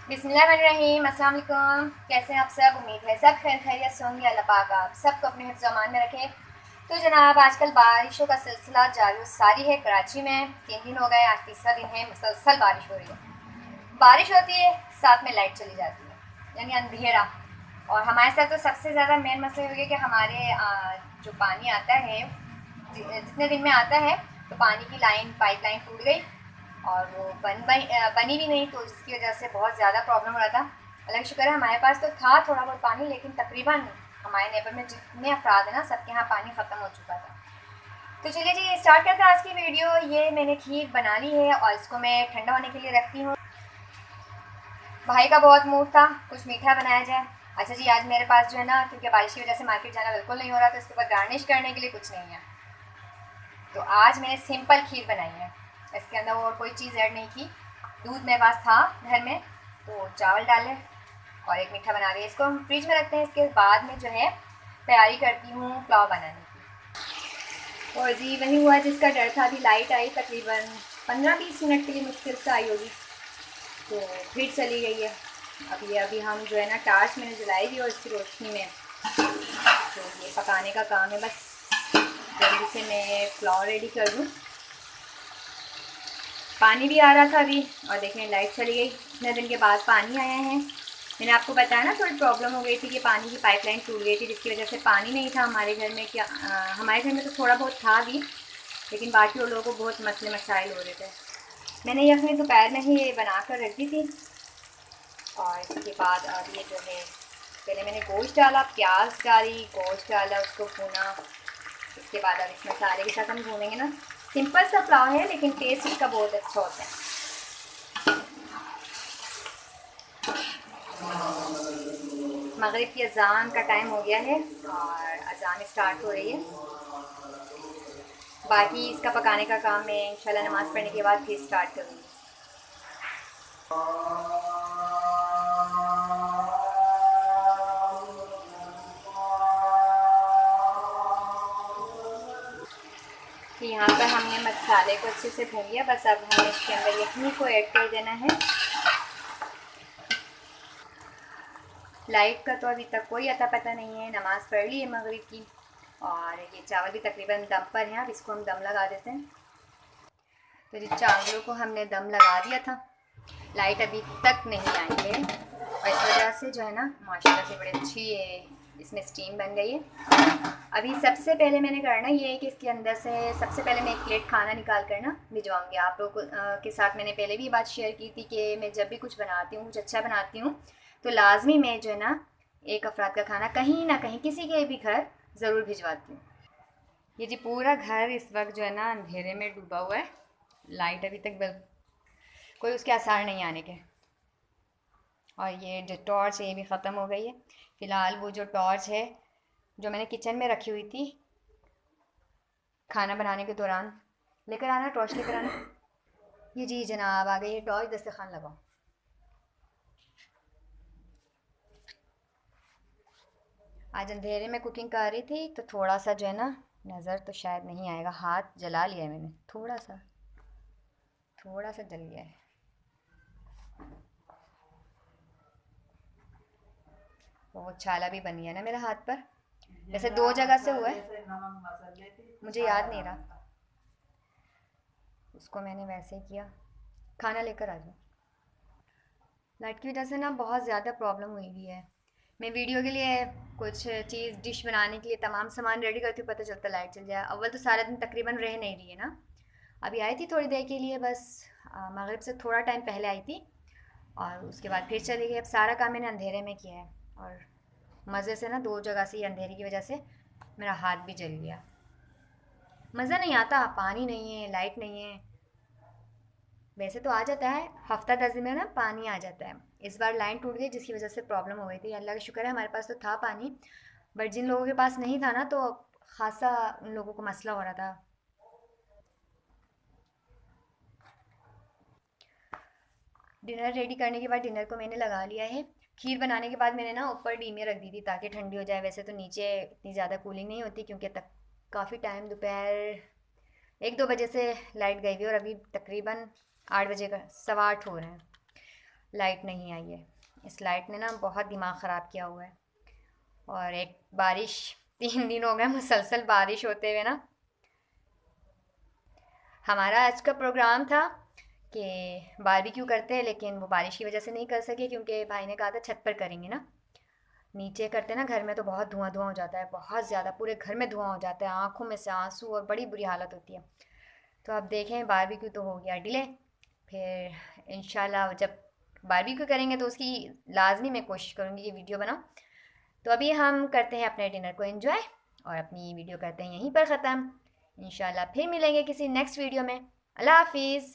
बिस्मिल्लाहिर्रहमानिर्रहीम। अस्सलाम वालेकुम। कैसे हैं आप सब? उम्मीद है सब खैर खैरियत से होंगे। अल्लाह पाक आप सबको अपने हिफ्ज़ अमान में रखे। तो जनाब, आजकल बारिशों का सिलसिला जारी सारी है। कराची में 3 दिन हो गए, आज तीसरा दिन है, मुसलसल बारिश हो रही है। बारिश होती है, साथ में लाइट चली जाती है, यानी अंधेरा। और हमारे साथ तो सबसे ज़्यादा मेन मसला हो गया कि हमारे जो पानी आता है, जितने दिन में आता है, तो पानी की लाइन, पाइप लाइन टूट गई और वो बनी भी नहीं, तो जिसकी वजह से बहुत ज़्यादा प्रॉब्लम हो रहा था। अल्लाह का शुक्र है, हमारे पास तो था थोड़ा बहुत पानी, लेकिन तकरीबन हमारे नेबर में जितने अफराद हैं ना, सबके यहाँ पानी ख़त्म हो चुका था। तो चलिए जी, स्टार्ट करते हैं आज की वीडियो। ये मैंने खीर बना ली है और इसको मैं ठंडा होने के लिए रखती हूँ। भाई का बहुत मूड था कुछ मीठा बनाया जाए। अच्छा जी, आज मेरे पास जो है ना, क्योंकि बारिश की वजह से मार्केट जाना बिल्कुल नहीं हो रहा, तो इसके ऊपर गार्निश करने के लिए कुछ नहीं है। तो आज मैंने सिंपल खीर बनाई है, इसके अंदर और कोई चीज़ ऐड नहीं की। दूध मेरे पास था घर में, तो चावल डाले और एक मीठा बना लिया। इसको हम फ्रिज में रखते हैं, इसके बाद में जो है तैयारी करती हूँ पुलाव बनाने की। और जी वही हुआ जिसका डर था। अभी लाइट आई, तकरीबन 15-20 मिनट के लिए मुश्किल से आई होगी, तो फिर चली गई है। अभी हम जो है ना, टार्च मैंने जलाई दी और इसकी रोशनी में तो ये पकाने का काम है। बस जल्दी से मैं पुलाव रेडी कर दूँ। पानी भी आ रहा था अभी, और देखें लाइट चली गई। इतने दिन के बाद पानी आया है। मैंने आपको बताया ना, थोड़ी प्रॉब्लम हो गई थी कि पानी की पाइपलाइन टूट गई थी, जिसकी वजह से पानी नहीं था हमारे घर में। क्या हमारे घर में तो थोड़ा बहुत था भी, लेकिन बाकी वो लोगों को बहुत मसले मसाइल हो रहे थे। मैंने ये अपनी दोपहर में ही ये बना कर रख दी थी। और इसके बाद अब ये जो है, पहले मैंने गोश्त डाला, प्याज डाली, गोश्त डाला, उसको भूना। इसके बाद अब इस मसाले के साथ हम भूनेंगे ना। सिंपल सा पुलाव है, लेकिन टेस्ट इसका बहुत अच्छा होता है। मगरिब की अजान का टाइम हो गया है और अजान स्टार्ट हो रही है। बाकी इसका पकाने का काम मैं इंशाल्लाह नमाज़ पढ़ने के बाद फिर स्टार्ट करूँगी। तो यहाँ पर हमने मसाले को अच्छे से भून लिया। बस अब हमें इसके अंदर यखनी को ऐड कर देना है। लाइट का तो अभी तक कोई अता पता नहीं है। नमाज़ पढ़ ली है मगरिब की, और ये चावल भी तकरीबन दम पर हैं। अब इसको हम दम लगा देते हैं। तो ये चावलों को हमने दम लगा दिया था। लाइट अभी तक नहीं आई है, और इस वजह से जो है ना, माशाल्लाह से बड़ी अच्छी ये इसमें स्टीम बन गई है। अभी सबसे पहले मैंने करना ये है कि इसके अंदर से सबसे पहले मैं एक प्लेट खाना निकाल कर ना भिजवाऊँगी आप लोगों के साथ। मैंने पहले भी ये बात शेयर की थी कि मैं जब भी कुछ बनाती हूँ, कुछ अच्छा बनाती हूँ, तो लाजमी मैं जो है ना, एक अफराद का खाना कहीं ना कहीं किसी के भी घर ज़रूर भिजवाती हूँ। ये जी पूरा घर इस वक्त जो है ना, अंधेरे में डूबा हुआ है। लाइट अभी तक कोई उसके आसार नहीं आने के। और ये जो टॉर्च है ये भी ख़त्म हो गई है। फ़िलहाल वो जो टॉर्च है, जो मैंने किचन में रखी हुई थी खाना बनाने के दौरान, लेकर आना, टॉर्च लेकर आना। ये जी जनाब आ गई है टॉर्च, दस्तरखान लगाओ। आज अंधेरे में कुकिंग कर रही थी, तो थोड़ा सा जो है ना, नज़र तो शायद नहीं आएगा, हाथ जला लिया है मैंने, थोड़ा सा जल गया है। वो छाला भी बन गया ना मेरे हाथ पर। वैसे 2 जगह से हुआ है, मुझे याद नहीं रहा। उसको मैंने वैसे ही किया। खाना लेकर आ जाओ। लाइट की वजह से ना बहुत ज़्यादा प्रॉब्लम हुई हुई है। मैं वीडियो के लिए कुछ चीज़ डिश बनाने के लिए तमाम सामान रेडी करती हूँ, पता चलता लाइट चल जाए। अव्वल तो सारा दिन तकरीबन रह नहीं रही है ना। अभी आई थी थोड़ी देर के लिए, बस मगरिब से थोड़ा टाइम पहले आई थी, और उसके बाद फिर चली गई। अब सारा काम मैंने अंधेरे में किया है, और मज़े से ना 2 जगह से, ये अंधेरे की वजह से मेरा हाथ भी जल गया। मज़ा नहीं आता, पानी नहीं है, लाइट नहीं है। वैसे तो आ जाता है, हफ्ता 10 दिन में ना पानी आ जाता है। इस बार लाइन टूट गई, जिसकी वजह से प्रॉब्लम हो गई थी। अल्लाह का शुक्र है हमारे पास तो था पानी, बट जिन लोगों के पास नहीं था ना, तो खासा उन लोगों को मसला हो रहा था। डिनर रेडी करने के बाद डिनर को मैंने लगा लिया है। खीर बनाने के बाद मैंने ना ऊपर डीमे रख दी थी ताकि ठंडी हो जाए। वैसे तो नीचे इतनी ज़्यादा कूलिंग नहीं होती, क्योंकि तक काफ़ी टाइम, दोपहर 1-2 बजे से लाइट गई हुई, और अभी तकरीबन 8 बजे का, 8:15 हो रहे हैं। लाइट नहीं आई है। इस लाइट ने ना बहुत दिमाग ख़राब किया हुआ है। और एक बारिश 3 दिन हो गए मुसलसल बारिश होते हुए ना। हमारा आज का प्रोग्राम था कि बारबेक्यू करते हैं, लेकिन वो बारिश की वजह से नहीं कर सके क्योंकि भाई ने कहा था छत पर करेंगे ना। नीचे करते ना घर में तो बहुत धुआं धुआं हो जाता है, बहुत ज़्यादा, पूरे घर में धुआं हो जाता है, आंखों में से आंसू और बड़ी बुरी हालत होती है। तो अब देखें, बारबेक्यू तो हो गया डिले। फिर इंशाल्लाह जब बारबेक्यू करेंगे तो उसकी लाजमी मैं कोशिश करूँगी कि वीडियो बनाऊँ। तो अभी हम करते हैं अपने डिनर को एंजॉय और अपनी वीडियो करते हैं यहीं पर ख़त्म। इंशाल्लाह फिर मिलेंगे किसी नेक्स्ट वीडियो में। अल्लाह हाफिज़।